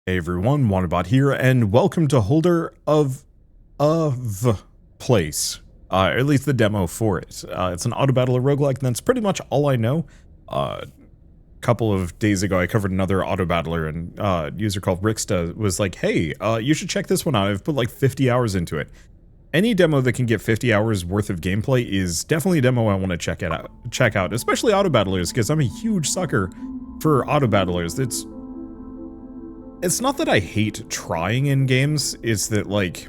Hey everyone, Wanderbot here, and welcome to Holder of Place. At least the demo for it. It's an auto-battler roguelike, and that's pretty much all I know. A couple of days ago, I covered another auto-battler, and a user called Rixta was like, hey, you should check this one out. I've put like 50 hours into it. Any demo that can get 50 hours worth of gameplay is definitely a demo I want to check out, especially auto-battlers, because I'm a huge sucker for auto-battlers. It's not that I hate trying in games, it's that, like,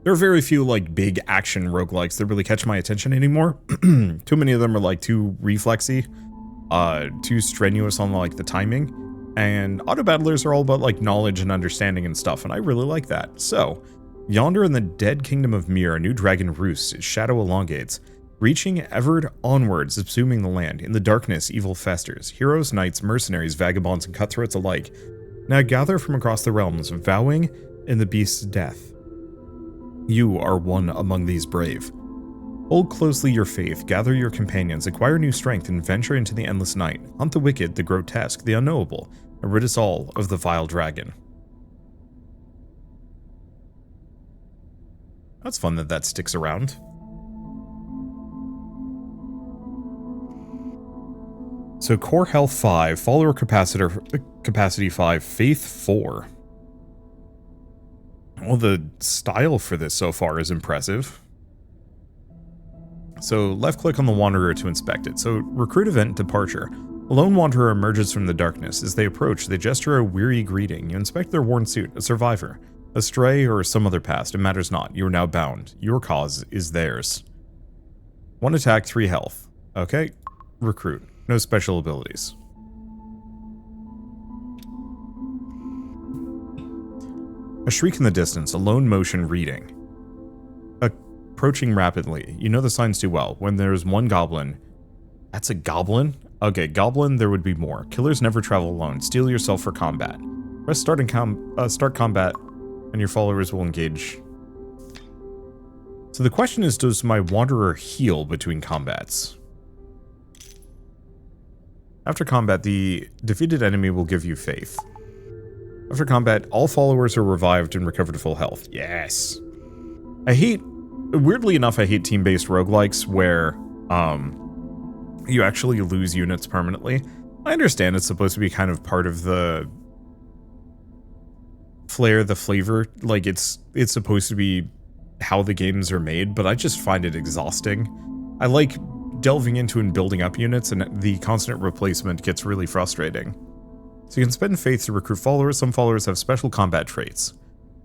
there are very few, like, big action roguelikes that really catch my attention anymore. Too many of them are, like, too reflexy, too strenuous on, like, the timing, and auto-battlers are all about, like, knowledge and understanding and stuff, and I really like that. So, yonder in the dead kingdom of Mir, a new dragon roosts, its shadow elongates. Reaching ever onwards, subsuming the land. In the darkness, evil festers. Heroes, knights, mercenaries, vagabonds, and cutthroats alike now gather from across the realms, vowing in the beast's death. You are one among these brave. Hold closely your faith, gather your companions, acquire new strength, and venture into the endless night. Hunt the wicked, the grotesque, the unknowable, and rid us all of the vile dragon. That's fun that sticks around. So core health 5, follower capacity 5, faith 4. Well, the style for this so far is impressive. So left click on the wanderer to inspect it. So recruit event departure. A lone wanderer emerges from the darkness. As they approach, they gesture a weary greeting. You inspect their worn suit, a survivor. A stray or some other past, it matters not. You are now bound. Your cause is theirs. 1 attack, 3 health. Okay, recruit. No special abilities. A shriek in the distance, a lone motion reading. Approaching rapidly. You know the signs too well. When there's one goblin. That's a goblin? Okay, goblin, there would be more. Killers never travel alone. Steel yourself for combat. Press start combat, and your followers will engage. So the question is, does my wanderer heal between combats? After combat, the defeated enemy will give you faith. After combat, all followers are revived and recover to full health. Yes. Weirdly enough, I hate team-based roguelikes where, you actually lose units permanently. I understand it's supposed to be kind of part of the flavor, like it's supposed to be how the games are made, but I just find it exhausting. I like delving into and building up units, and the constant replacement gets really frustrating. So you can spend faith to recruit followers. Some followers have special combat traits.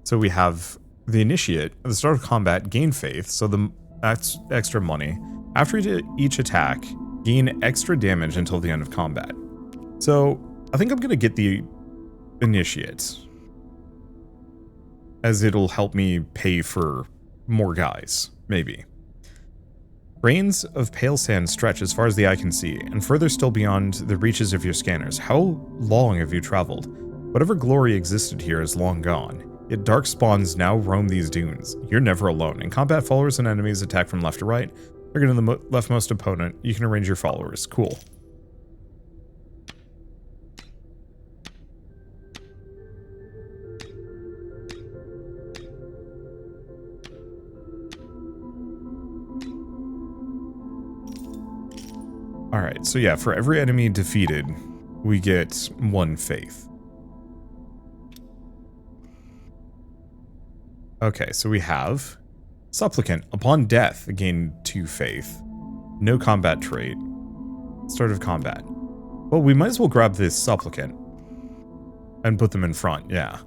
So we have the initiate. At the start of combat, gain faith, so that's extra money. After each attack, gain extra damage until the end of combat. So I think I'm going to get the initiate, as it'll help me pay for more guys, maybe. Grains of pale sand stretch as far as the eye can see, and further still beyond the reaches of your scanners. How long have you traveled? Whatever glory existed here is long gone. Yet dark spawns now roam these dunes. You're never alone. In combat, followers and enemies attack from left to right. Targeting the leftmost opponent, you can arrange your followers. Cool. Alright, so yeah, for every enemy defeated, we get 1 faith. Okay, so we have Supplicant. Upon death, gain 2 faith. No combat trait. Start of combat. Well, we might as well grab this Supplicant and put them in front, yeah.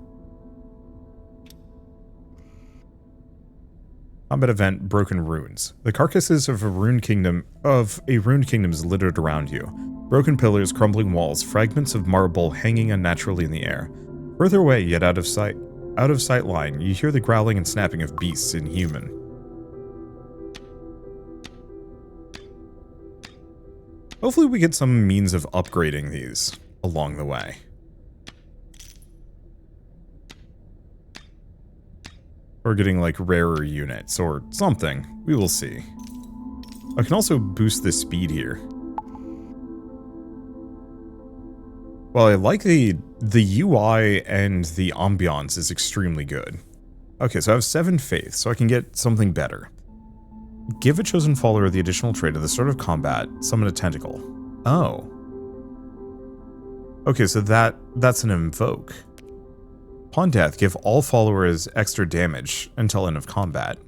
Combat event, Broken Runes. The carcasses of a ruined kingdom is littered around you. Broken pillars, crumbling walls, fragments of marble hanging unnaturally in the air. Further away, yet out of sight line, you hear the growling and snapping of beasts inhuman. Hopefully we get some means of upgrading these along the way. Or getting, like, rarer units, or something. We will see. I can also boost the speed here. Well, I like the UI and the ambiance is extremely good. Okay, so I have 7 faith, so I can get something better. Give a chosen follower the additional trait at the start of combat, summon a tentacle. Oh. Okay, so that's an invoke. Upon death, give all followers extra damage until end of combat.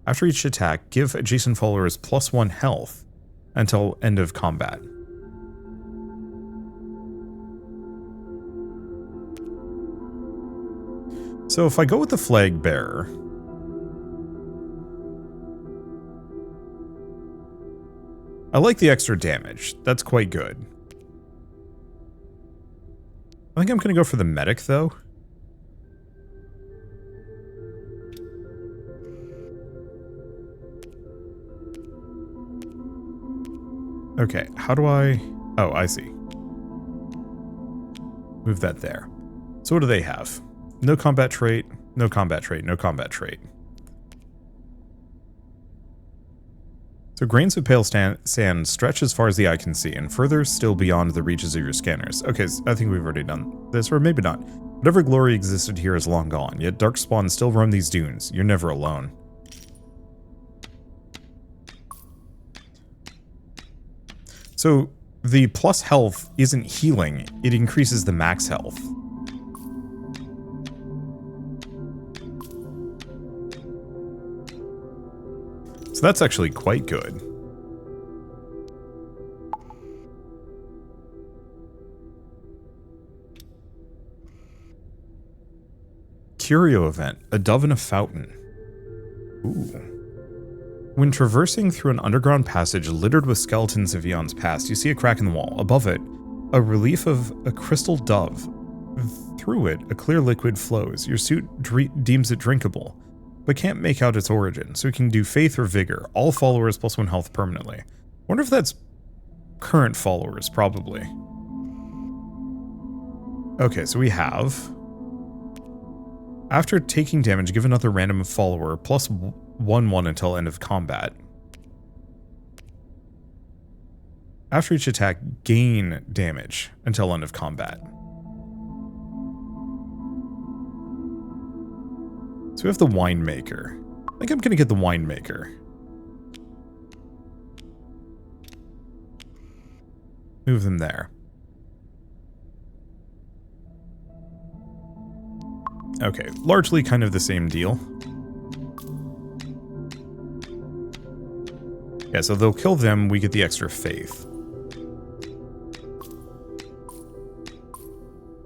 After each attack, give adjacent followers +1 health until end of combat. So if I go with the flag bearer, I like the extra damage. That's quite good. I think I'm going to go for the medic, though. Okay, how do I... Oh, I see. Move that there. So what do they have? No combat trait, no combat trait, no combat trait. So grains of pale sand stretch as far as the eye can see, and further still beyond the reaches of your scanners. Okay, so I think we've already done this, or maybe not. Whatever glory existed here is long gone, yet darkspawn still roam these dunes. You're never alone. So the plus health isn't healing, it increases the max health. So that's actually quite good. Curio event, a dove in a fountain. Ooh. When traversing through an underground passage littered with skeletons of eons past, you see a crack in the wall. Above it, a relief of a crystal dove. Through it, a clear liquid flows. Your suit deems it drinkable, but can't make out its origin, so you can do faith or vigor. All followers +1 health permanently. Wonder if that's current followers, probably. Okay, so we have... After taking damage, give another random follower +1/1 until end of combat. After each attack, gain damage until end of combat. So we have the winemaker. I think I'm gonna get the winemaker. Move them there. Okay, largely kind of the same deal. Yeah, so they'll kill them, we get the extra faith.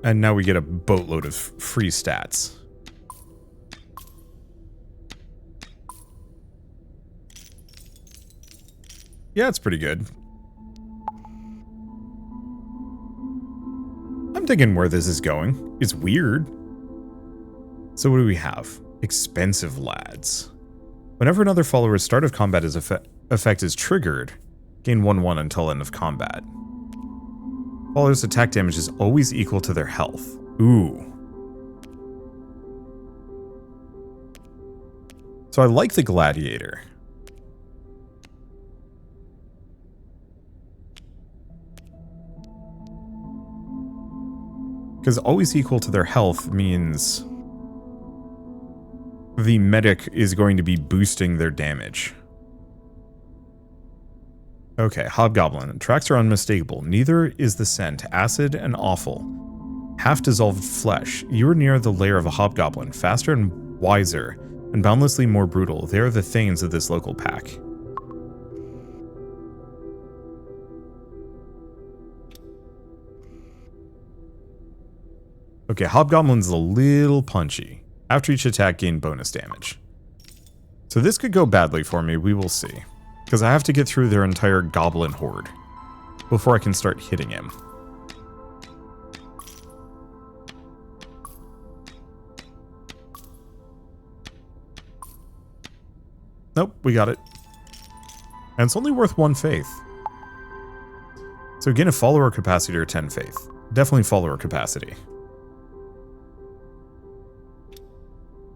And now we get a boatload of free stats. Yeah, it's pretty good. I'm thinking where this is going. It's weird. So what do we have? Expensive lads. Whenever another follower's start of combat effect is triggered, gain 1/1 until end of combat. Followers' attack damage is always equal to their health. Ooh. So I like the gladiator. Because always equal to their health means the medic is going to be boosting their damage. Okay, Hobgoblin. Tracks are unmistakable. Neither is the scent. Acid and awful. Half-dissolved flesh. You are near the lair of a Hobgoblin. Faster and wiser, and boundlessly more brutal. They are the thanes of this local pack. Okay, Hobgoblin's a little punchy. After each attack, gain bonus damage. So this could go badly for me, we will see. Because I have to get through their entire goblin horde before I can start hitting him. Nope, we got it. And it's only worth 1 faith. So gain a follower capacity or 10 faith. Definitely follower capacity.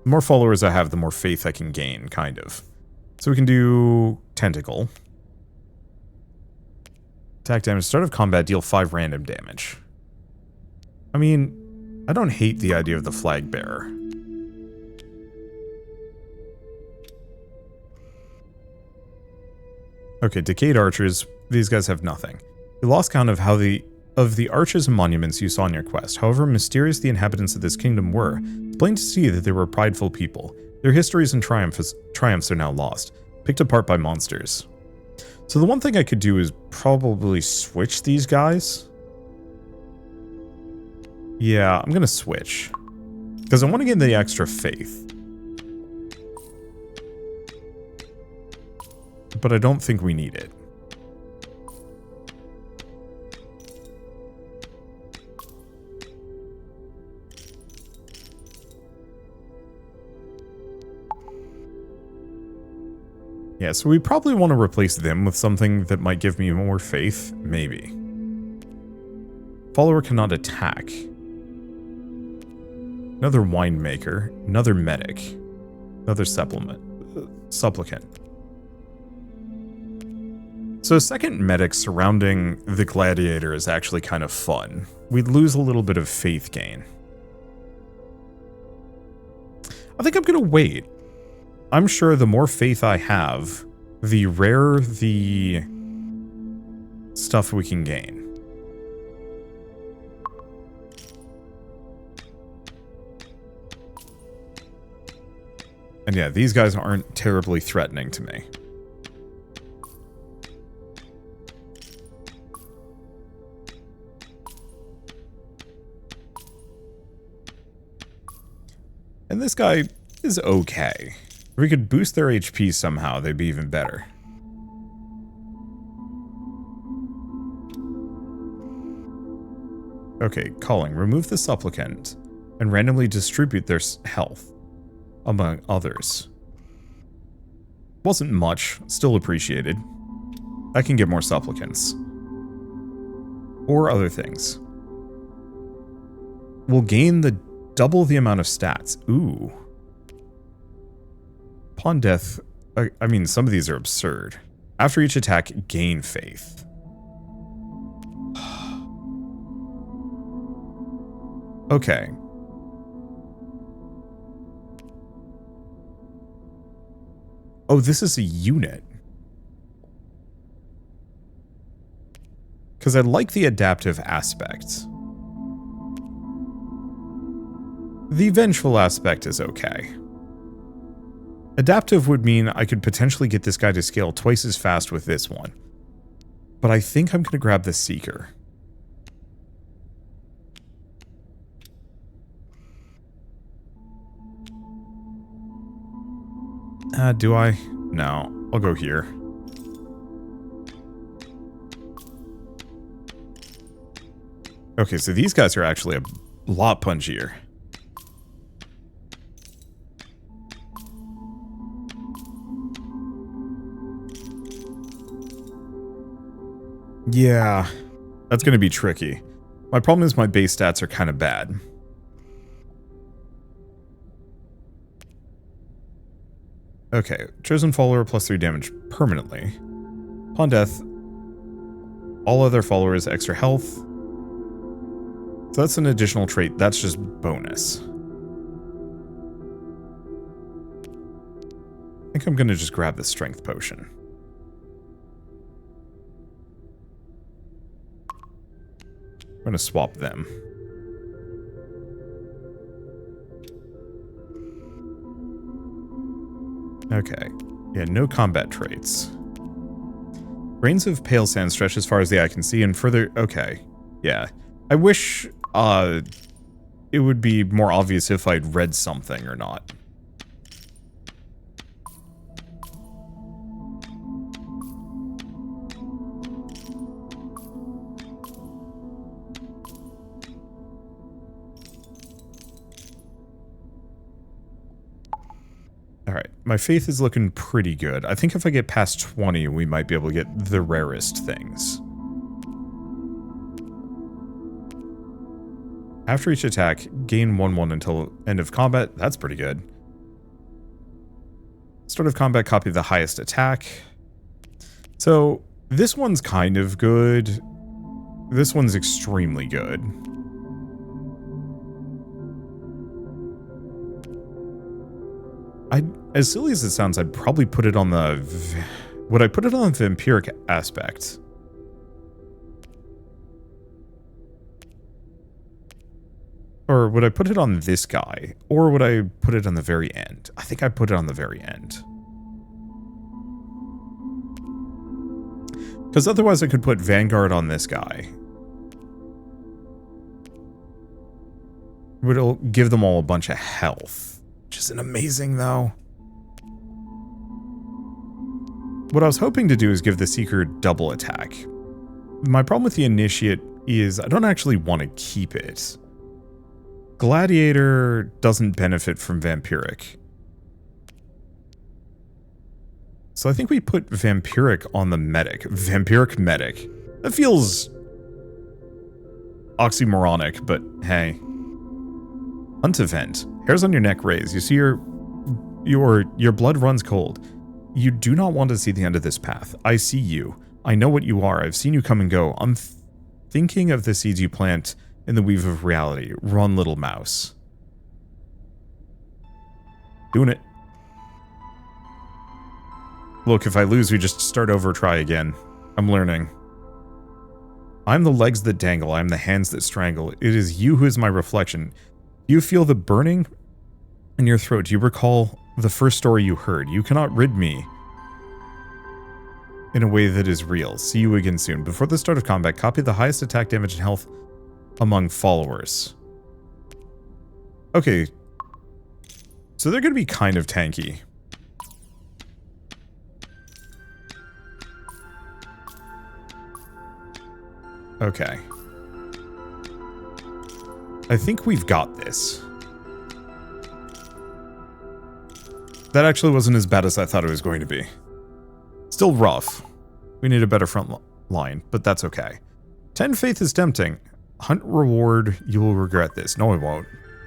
The more followers I have, the more faith I can gain, kind of. So we can do Tentacle. Attack damage. Start of combat, deal 5 random damage. I mean, I don't hate the idea of the flag bearer. Okay, decayed archers. These guys have nothing. You lost count of how the arches and monuments you saw in your quest. However mysterious the inhabitants of this kingdom were, it's plain to see that they were prideful people. Their histories and triumphs are now lost, picked apart by monsters. So the one thing I could do is probably switch these guys. Yeah, I'm gonna switch. Because I want to gain the extra faith. But I don't think we need it. Yeah, so we probably want to replace them with something that might give me more faith, maybe. Follower cannot attack. Another winemaker, another medic, another supplicant. So a second medic surrounding the gladiator is actually kind of fun. We'd lose a little bit of faith gain. I think I'm going to wait. I'm sure the more faith I have, the rarer the stuff we can gain. And yeah, these guys aren't terribly threatening to me. And this guy is okay. If we could boost their HP somehow, they'd be even better. Okay, calling. Remove the supplicant and randomly distribute their health among others. Wasn't much, still appreciated. I can get more supplicants. Or other things. We'll gain double the amount of stats. Ooh. Upon death, I mean, some of these are absurd. After each attack, gain faith. Okay. Oh, this is a unit. Because I like the adaptive aspect. The vengeful aspect is okay. Adaptive would mean I could potentially get this guy to scale twice as fast with this one. But I think I'm going to grab the Seeker. Do I? No, I'll go here. Okay, so these guys are actually a lot punchier. Yeah, that's going to be tricky. My problem is my base stats are kind of bad. Okay, chosen follower plus 3 damage permanently. Upon death, all other followers extra health. So that's an additional trait, that's just bonus. I think I'm going to just grab the strength potion. I'm going to swap them. Okay. Yeah, no combat traits. Grains of pale sand stretch as far as the eye can see and further... Okay. Yeah. I wish it would be more obvious if I'd read something or not. Alright, my faith is looking pretty good. I think if I get past 20, we might be able to get the rarest things. After each attack, gain 1/1 until end of combat. That's pretty good. Start of combat, copy the highest attack. So, this one's kind of good. This one's extremely good. As silly as it sounds, I'd probably put it on the... Would I put it on the vampiric aspect? Or would I put it on this guy? Or would I put it on the very end? I think I'd put it on the very end. Because otherwise I could put Vanguard on this guy. It'll give them all a bunch of health. Which isn't amazing, though. What I was hoping to do is give the Seeker double attack. My problem with the Initiate is I don't actually want to keep it. Gladiator doesn't benefit from Vampiric. So I think we put Vampiric on the Medic. Vampiric Medic. That feels oxymoronic, but hey. Hunt event. Hairs on your neck raise. You see your blood runs cold. You do not want to see the end of this path. I see you. I know what you are. I've seen you come and go. I'm thinking of the seeds you plant in the weave of reality. Run, little mouse. Doing it. Look, if I lose, we just start over, try again. I'm learning. I'm the legs that dangle. I'm the hands that strangle. It is you who is my reflection. You feel the burning in your throat. You recall the first story you heard. You cannot rid me in a way that is real. See you again soon. Before the start of combat, copy the highest attack damage and health among followers. Okay. So they're going to be kind of tanky. Okay. I think we've got this. That actually wasn't as bad as I thought it was going to be. Still rough. We need a better front line, but that's okay. 10 faith is tempting. Hunt reward, you will regret this. No, I won't.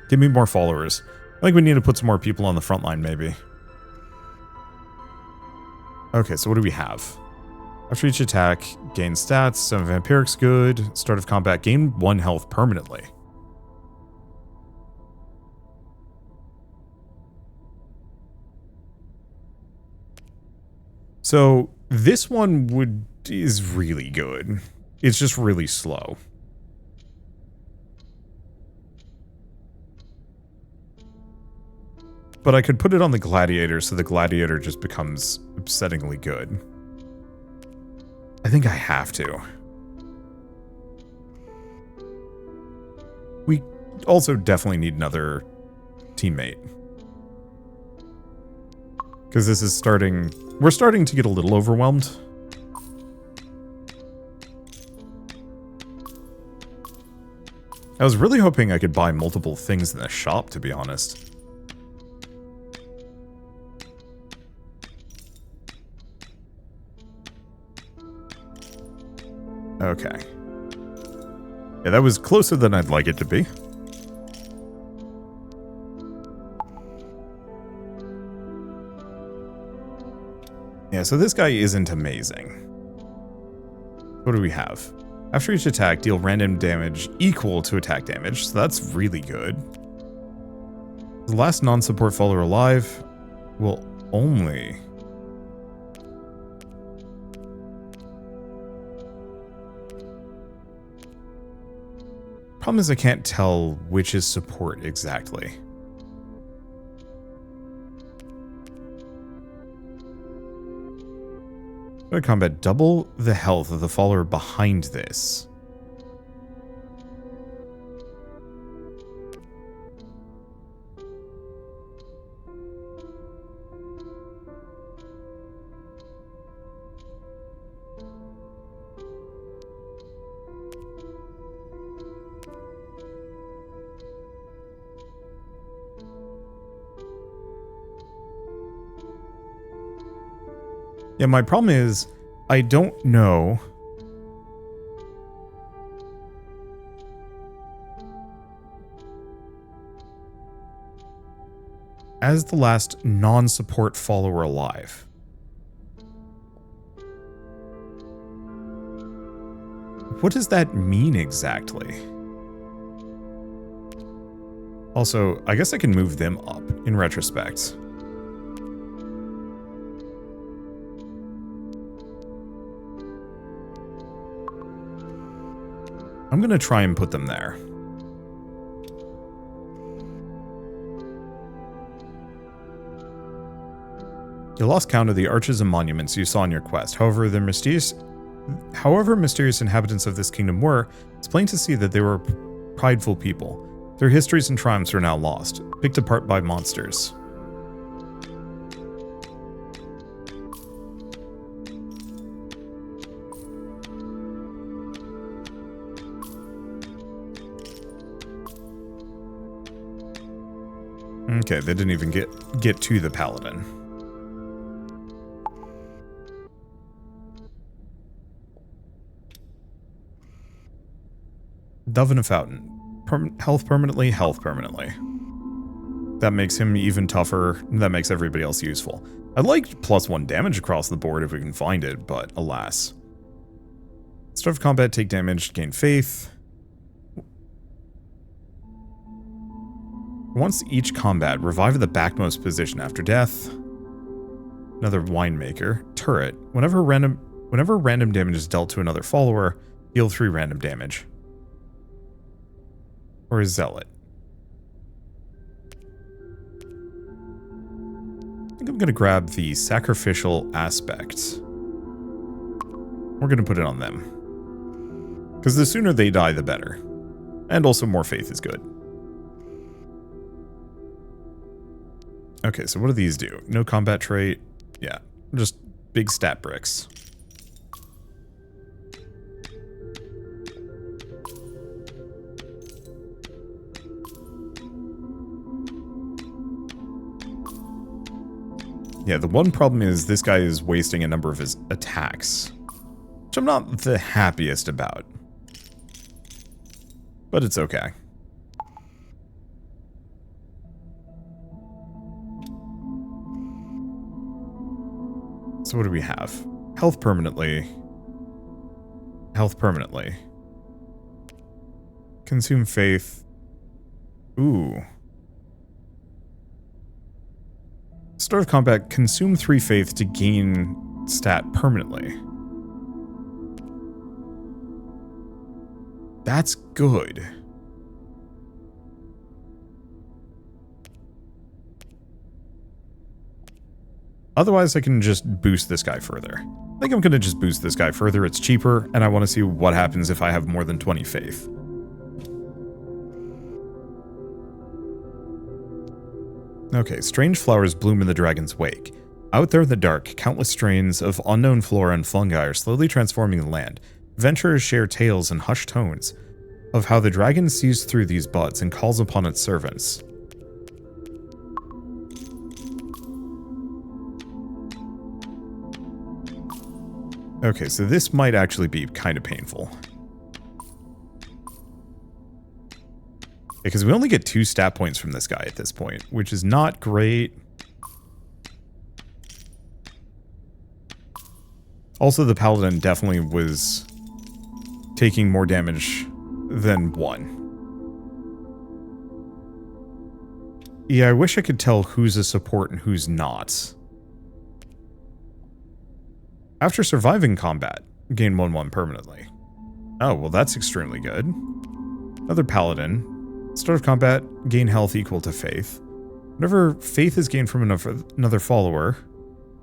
Give me more followers. I think we need to put some more people on the front line, maybe. Okay, so what do we have? After each attack, gain stats. Some Vampiric's good. Start of combat, gain 1 health permanently. So this one is really good. It's just really slow. But I could put it on the Gladiator, so the Gladiator just becomes upsettingly good. I think I have to. We also definitely need another teammate. Because this is starting... We're starting to get a little overwhelmed. I was really hoping I could buy multiple things in the shop, to be honest. Okay. Yeah, that was closer than I'd like it to be. Yeah, so this guy isn't amazing. What do we have? After each attack, deal random damage equal to attack damage, so that's really good. The last non-support follower alive will only... Problem is I can't tell which is support exactly. Combat, double the health of the follower behind this. Yeah, my problem is, I don't know. As the last non-support follower alive. What does that mean exactly? Also, I guess I can move them up in retrospect. I'm going to try and put them there. You lost count of the arches and monuments you saw on your quest. However mysterious inhabitants of this kingdom were, it's plain to see that they were prideful people. Their histories and triumphs are now lost, picked apart by monsters. Okay, they didn't even get to the paladin. Dove in a fountain. Health permanently, health permanently. That makes him even tougher. That makes everybody else useful. I'd like +1 damage across the board if we can find it, but alas. Start of combat, take damage, gain faith. Once each combat, revive at the backmost position after death. Another winemaker. Turret. Whenever random damage is dealt to another follower, deal 3 random damage. Or a zealot. I think I'm going to grab the sacrificial aspect. We're going to put it on them. Because the sooner they die, the better. And also more faith is good. Okay, so what do these do? No combat trait. Yeah, just big stat bricks. Yeah, the one problem is this guy is wasting a number of his attacks, which I'm not the happiest about. But it's okay. So what do we have? Health permanently. Health permanently. Consume faith. Ooh. Start of combat, consume 3 faith to gain stat permanently. That's good. Otherwise, I can just boost this guy further. I think I'm going to just boost this guy further. It's cheaper, and I want to see what happens if I have more than 20 faith. Okay, strange flowers bloom in the dragon's wake. Out there in the dark, countless strains of unknown flora and fungi are slowly transforming the land. Adventurers share tales in hushed tones of how the dragon sees through these buds and calls upon its servants. Okay, so this might actually be kind of painful. Because we only get 2 stat points from this guy at this point, which is not great. Also, the paladin definitely was taking more damage than 1. Yeah, I wish I could tell who's a support and who's not. After surviving combat, gain 1/1 permanently. Oh, well that's extremely good. Another paladin. Start of combat, gain health equal to faith. Whenever faith is gained from another follower,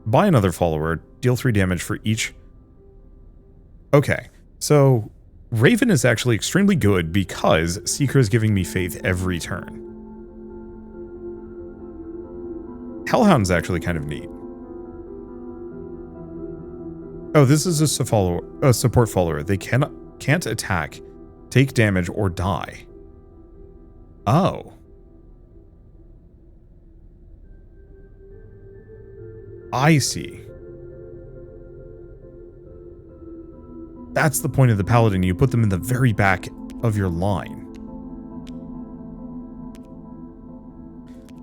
by another follower, deal 3 damage for each. Okay, so Raven is actually extremely good because Seeker is giving me faith every turn. Hellhound's actually kind of neat. Oh, this is a support follower. They can't attack, take damage, or die. Oh. I see. That's the point of the paladin. You put them in the very back of your line.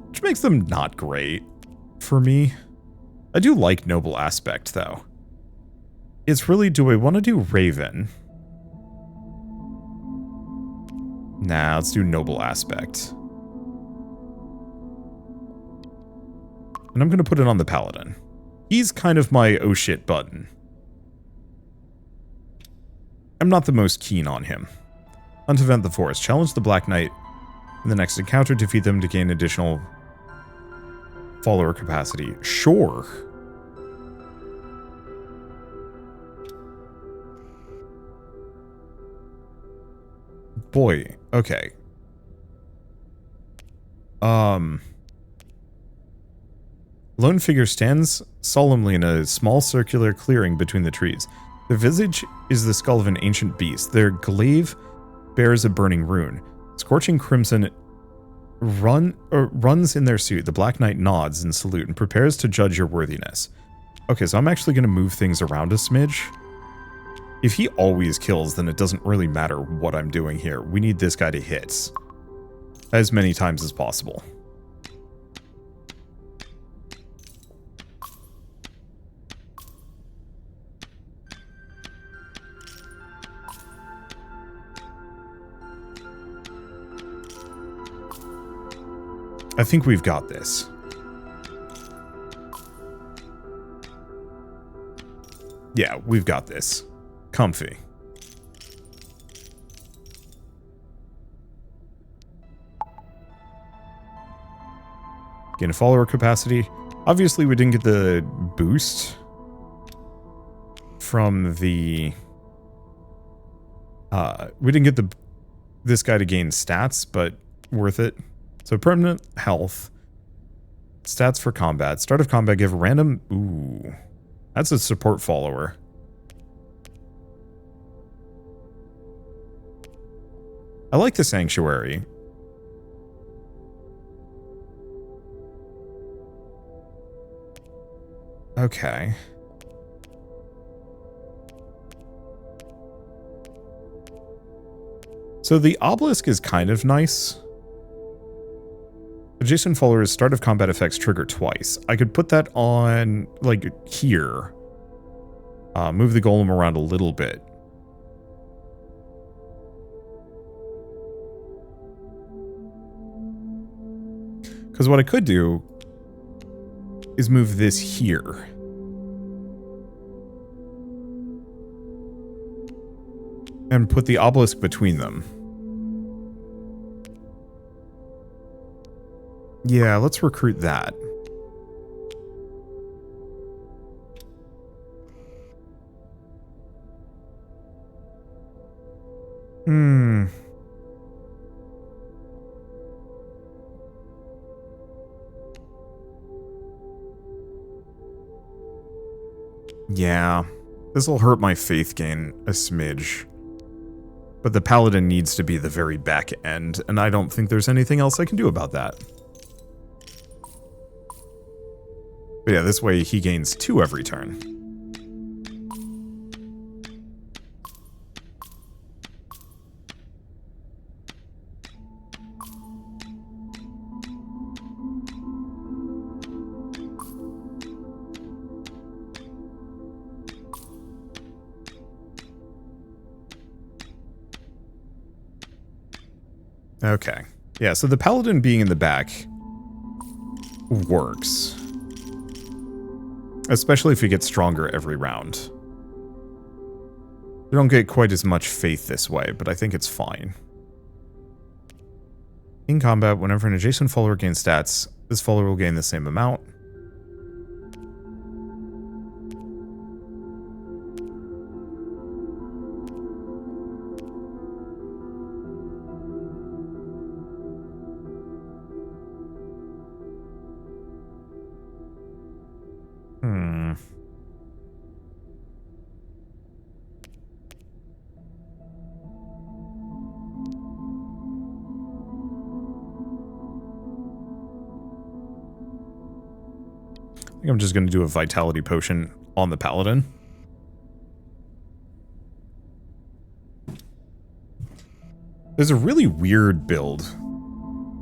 Which makes them not great for me. I do like Noble Aspect, though. It's really, do I want to do Raven? Nah, let's do Noble Aspect. And I'm going to put it on the Paladin. He's kind of my oh shit button. I'm not the most keen on him. Hunt event the forest. Challenge the Black Knight in the next encounter. Defeat them to gain additional follower capacity. Sure. Boy, okay. Lone figure stands solemnly in a small circular clearing between the trees. Their visage is the skull of an ancient beast. Their glaive bears a burning rune. Scorching crimson runs in their suit. The Black Knight nods in salute and prepares to judge your worthiness. Okay, so I'm actually going to move things around a smidge. If he always kills, then it doesn't really matter what I'm doing here. We need this guy to hit as many times as possible. I think we've got this. Yeah, we've got this. Comfy. Gain a follower capacity. Obviously, we didn't get the boost from the... we didn't get this guy to gain stats, but worth it. So permanent health, stats for combat, start of combat, give random, ooh, that's a support follower. I like the sanctuary. Okay. So the obelisk is kind of nice. Adjacent followers' start of combat effects trigger twice. I could put that on, like, here. Move the golem around a little bit. Because what I could do is move this here. And put the obelisk between them. Yeah, let's recruit that. Yeah, this will hurt my faith gain a smidge. But the paladin needs to be the very back end, and I don't think there's anything else I can do about that. But yeah, this way he gains 2 every turn. Okay. Yeah, so the paladin being in the back works. Especially if he gets stronger every round. You don't get quite as much faith this way, but I think it's fine. In combat, whenever an adjacent follower gains stats, this follower will gain the same amount. I think I'm just going to do a vitality potion on the paladin. There's a really weird build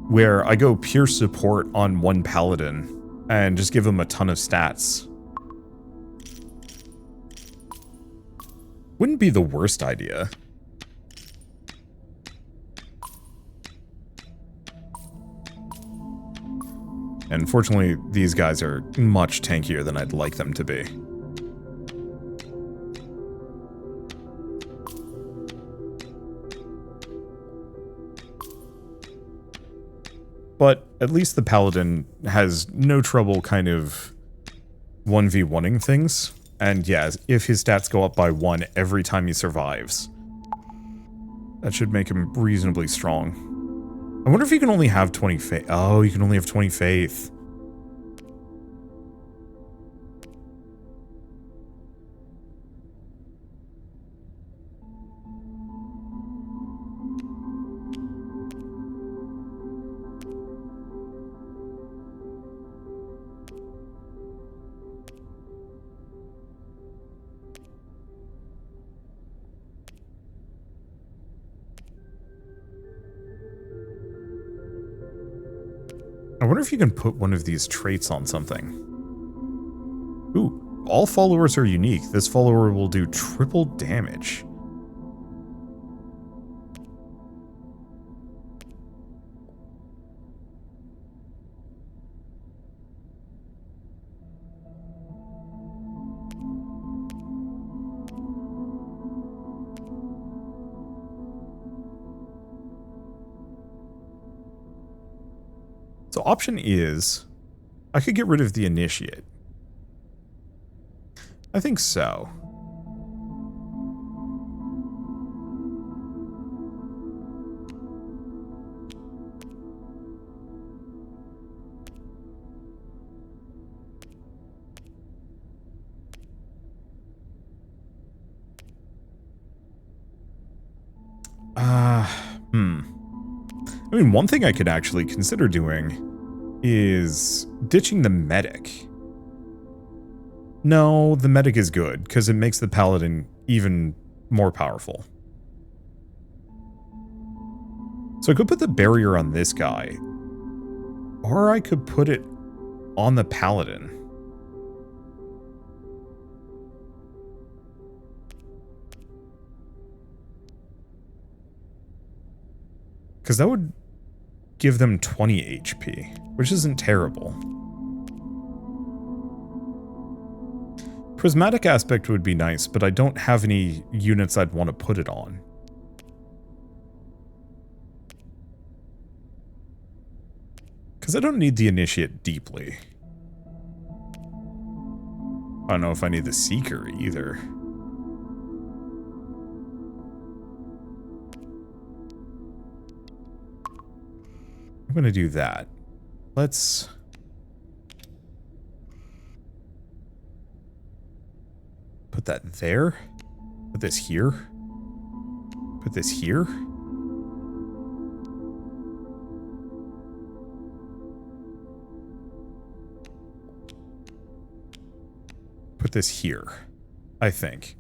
where I go pure support on one paladin and just give him a ton of stats. Wouldn't be the worst idea. And fortunately, these guys are much tankier than I'd like them to be. But at least the Paladin has no trouble kind of 1v1ing things. And yeah, if his stats go up by 1 every time he survives, that should make him reasonably strong. I wonder if you can only have 20 faith. Oh, you can only have 20 faith. I wonder if you can put one of these traits on something. Ooh, all followers are unique. This follower will do triple damage. So option is, I could get rid of the initiate. I think so. I mean, one thing I could actually consider doing is ditching the medic. No, the medic is good, because it makes the paladin even more powerful. So I could put the barrier on this guy, or I could put it on the paladin. Because that would give them 20 HP, which isn't terrible. Prismatic aspect would be nice, but I don't have any units I'd want to put it on. Because I don't need the initiate deeply. I don't know if I need the seeker either. I'm going to do that. Let's... put that there. Put this here. Put this here. Put this here, I think.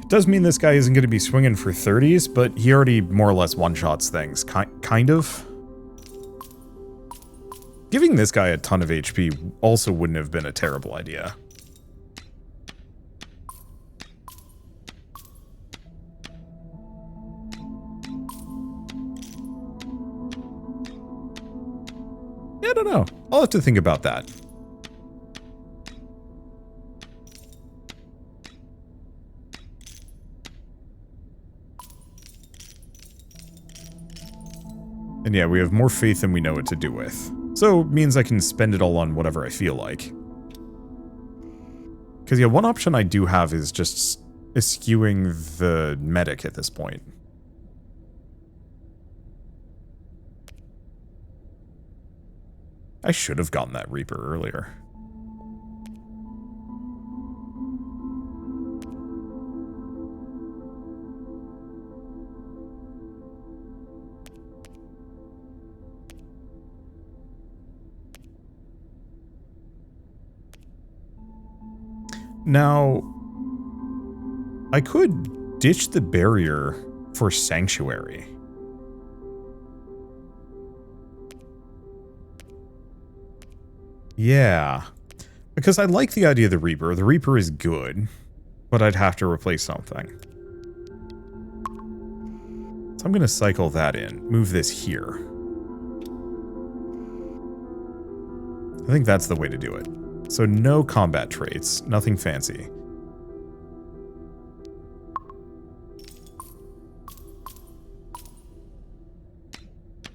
Does mean this guy isn't going to be swinging for 30s, but he already more or less one-shots things. Kind of. Giving this guy a ton of HP also wouldn't have been a terrible idea. I don't know. I'll have to think about that. And yeah, we have more faith than we know what to do with. So, it means I can spend it all on whatever I feel like. Because yeah, one option I do have is just eschewing the medic at this point. I should have gotten that Reaper earlier. Now, I could ditch the barrier for Sanctuary. Yeah, because I like the idea of the Reaper. The Reaper is good, but I'd have to replace something. So I'm going to cycle that in, move this here. I think that's the way to do it. So no combat traits, nothing fancy.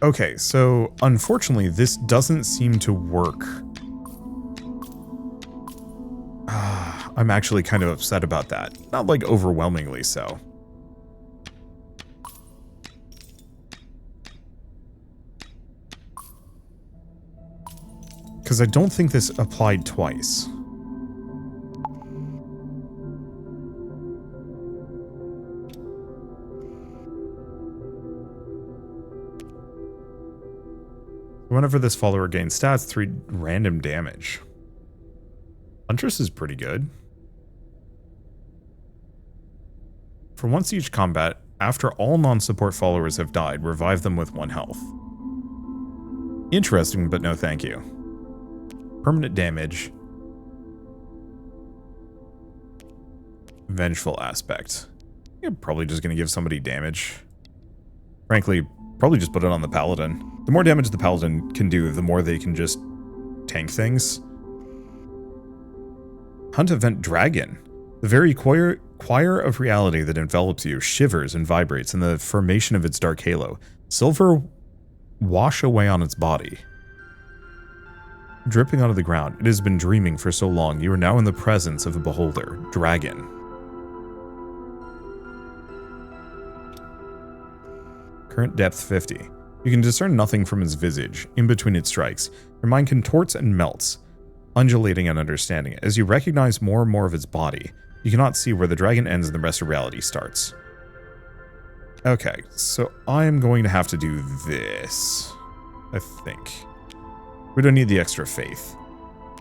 Okay, so unfortunately, this doesn't seem to work. I'm actually kind of upset about that. Not like overwhelmingly so. Because I don't think this applied twice. Whenever this follower gains stats, 3 random damage. Huntress is pretty good. For once each combat, after all non-support followers have died, revive them with 1 health. Interesting, but no thank you. Permanent damage. Vengeful aspect. You're probably just going to give somebody damage. Frankly, probably just put it on the paladin. The more damage the paladin can do, the more they can just tank things. Hunt Event Dragon. The very choir of reality that envelops you shivers and vibrates in the formation of its dark halo. Silver wash away on its body. Dripping onto the ground, it has been dreaming for so long. You are now in the presence of a beholder. Dragon. Current depth 50. You can discern nothing from its visage. In between its strikes, your mind contorts and melts, undulating and understanding. As you recognize more and more of its body, you cannot see where the dragon ends and the rest of reality starts. Okay, so I'm going to have to do this, I think. We don't need the extra faith.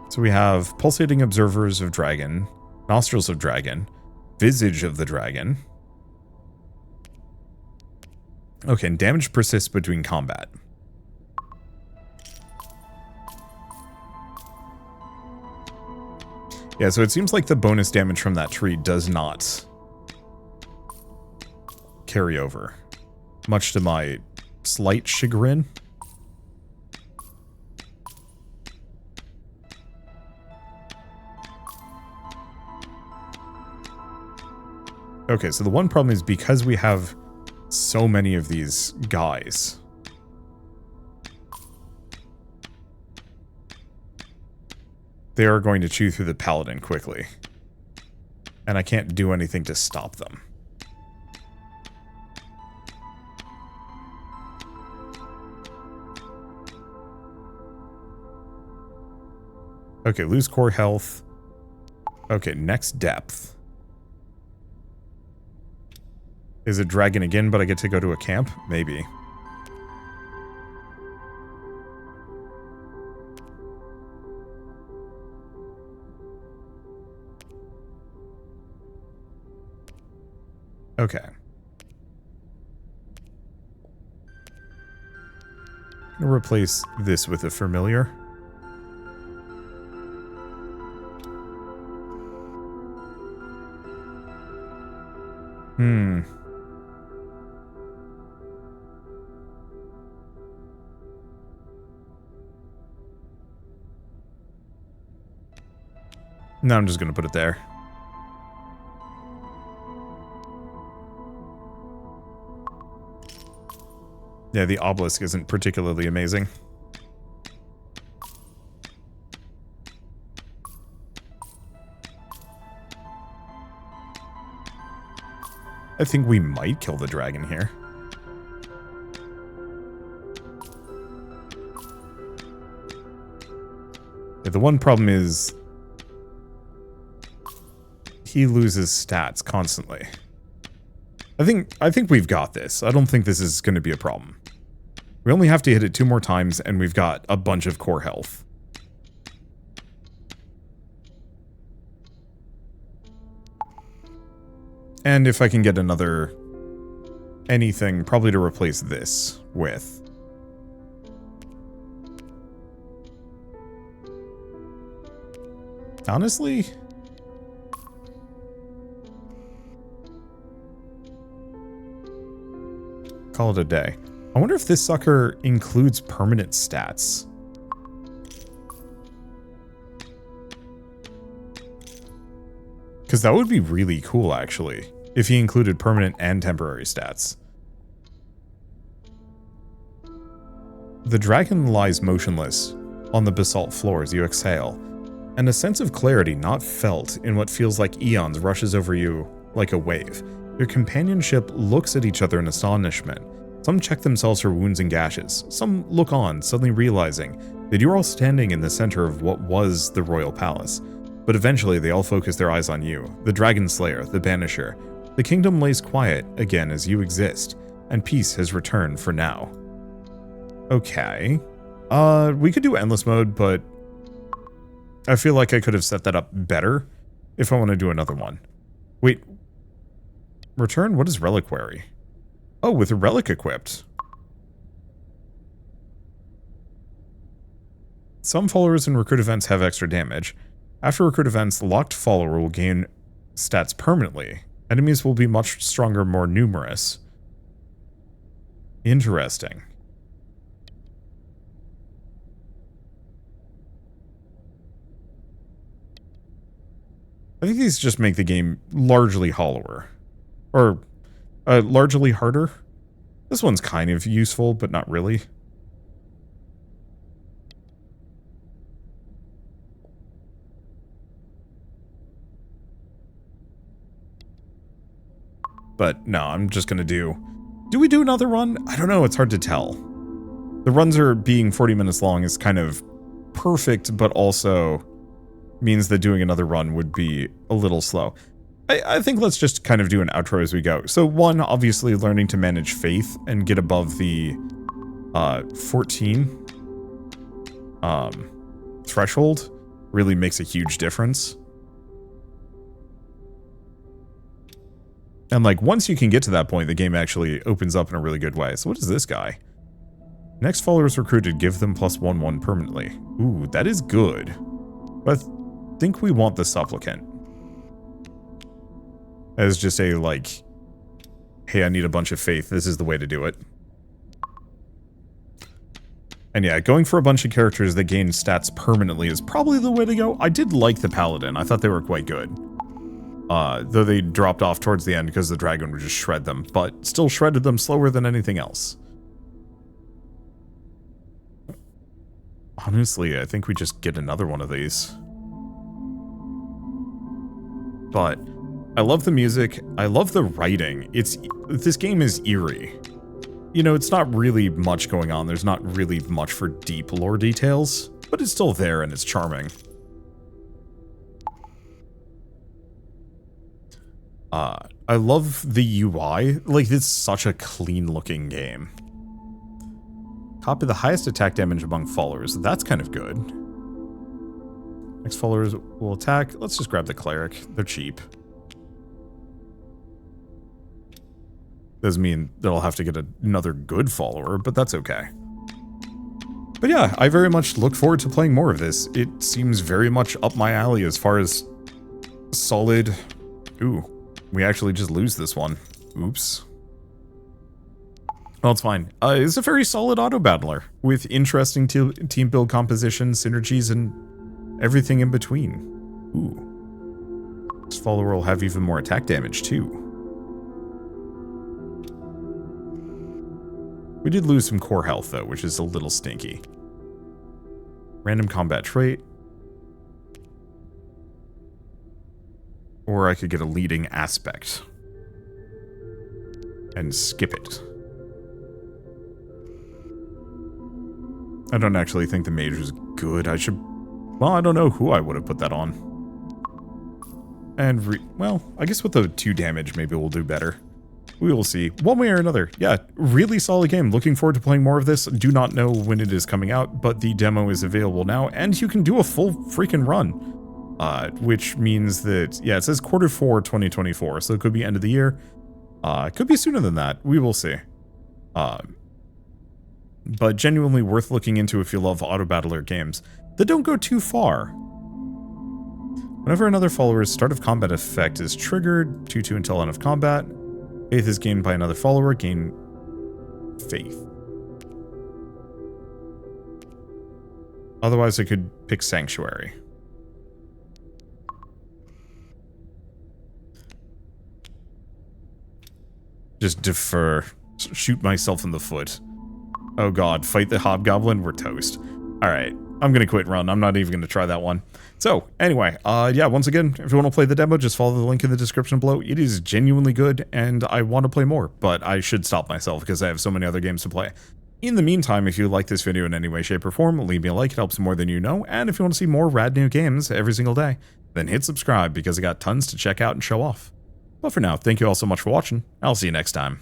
So we have pulsating observers of dragon, nostrils of dragon, visage of the dragon. Okay, and damage persists between combat. Yeah, so it seems like the bonus damage from that tree does not carry over, much to my slight chagrin. Okay, so the one problem is because we have so many of these guys, they are going to chew through the paladin quickly. And I can't do anything to stop them. Okay, lose core health. Okay, next depth. Is it dragon again, but I get to go to a camp? Maybe. Okay. I'm gonna replace this with a familiar. No, I'm just gonna put it there. Yeah, the obelisk isn't particularly amazing. I think we might kill the dragon here. Yeah, the one problem is he loses stats constantly. I think we've got this. I don't think this is going to be a problem. We only have to hit it 2 more times and we've got a bunch of core health. And if I can get another anything, probably to replace this with. Honestly, call it a day. I wonder if this sucker includes permanent stats. Because that would be really cool, actually, if he included permanent and temporary stats. The dragon lies motionless on the basalt floor as you exhale, and a sense of clarity not felt in what feels like eons rushes over you like a wave. Your companionship looks at each other in astonishment. Some check themselves for wounds and gashes. Some look on, suddenly realizing that you're all standing in the center of what was the royal palace. But eventually they all focus their eyes on you, the Dragon Slayer, the Banisher. The kingdom lays quiet again as you exist, and peace has returned for now. Okay. We could do endless mode, but I feel like I could have set that up better if I want to do another one. Wait. Return? What is Reliquary? Oh, with a relic equipped. Some followers in recruit events have extra damage. After recruit events, the locked follower will gain stats permanently. Enemies will be much stronger, more numerous. Interesting. I think these just make the game largely hollower. Or, largely harder. This one's kind of useful, but not really. But no, I'm just gonna do we do another run? I don't know, it's hard to tell. The runs are being 40 minutes long is kind of perfect, but also means that doing another run would be a little slow. I think let's just kind of do an outro as we go. So one, obviously learning to manage faith and get above the 14 threshold really makes a huge difference. And like once you can get to that point, the game actually opens up in a really good way. So what is this guy? Next followers recruited, give them +1/1 permanently. Ooh, that is good. But I think we want the supplicant. As just a like, hey, I need a bunch of faith. This is the way to do it. And yeah, going for a bunch of characters that gain stats permanently is probably the way to go. I did like the Paladin. I thought they were quite good. Though they dropped off towards the end because the dragon would just shred them, but still shredded them slower than anything else. Honestly, I think we just get another one of these. But I love the music. I love the writing. This game is eerie. You know, it's not really much going on. There's not really much for deep lore details, but it's still there and it's charming. I love the UI. Like, it's such a clean-looking game. Copy the highest attack damage among followers. That's kind of good. Next followers will attack. Let's just grab the cleric. They're cheap. Doesn't mean that I'll have to get another good follower, but that's okay. But yeah, I very much look forward to playing more of this. It seems very much up my alley as far as solid... Ooh, we actually just lose this one. Oops. Well, it's fine. It's a very solid auto-battler with interesting team build composition, synergies, and everything in between. Ooh. This follower will have even more attack damage, too. We did lose some core health, though, which is a little stinky. Random combat trait. Or I could get a leading aspect. And skip it. I don't actually think the mage was good. I should... Well, I don't know who I would have put that on. And well, I guess with the 2 damage, maybe we'll do better. We will see. One way or another. Yeah, really solid game. Looking forward to playing more of this. Do not know when it is coming out, but the demo is available now, and you can do a full freaking run. Which means that, yeah, it says Q4 2024, so it could be end of the year. It could be sooner than that. We will see. But genuinely worth looking into if you love auto-battler games that don't go too far. Whenever another follower's start of combat effect is triggered, 2/2 until end of combat. Faith is gained by another follower, gain faith. Otherwise, I could pick Sanctuary. Just defer. Shoot myself in the foot. Oh god, fight the hobgoblin, we're toast. Alright, I'm gonna quit and run. I'm not even gonna try that one. So, anyway, yeah, once again, if you want to play the demo, just follow the link in the description below. It is genuinely good, and I want to play more, but I should stop myself because I have so many other games to play. In the meantime, if you like this video in any way, shape, or form, leave me a like, it helps more than you know, and if you want to see more rad new games every single day, then hit subscribe because I got tons to check out and show off. But for now, thank you all so much for watching. I'll see you next time.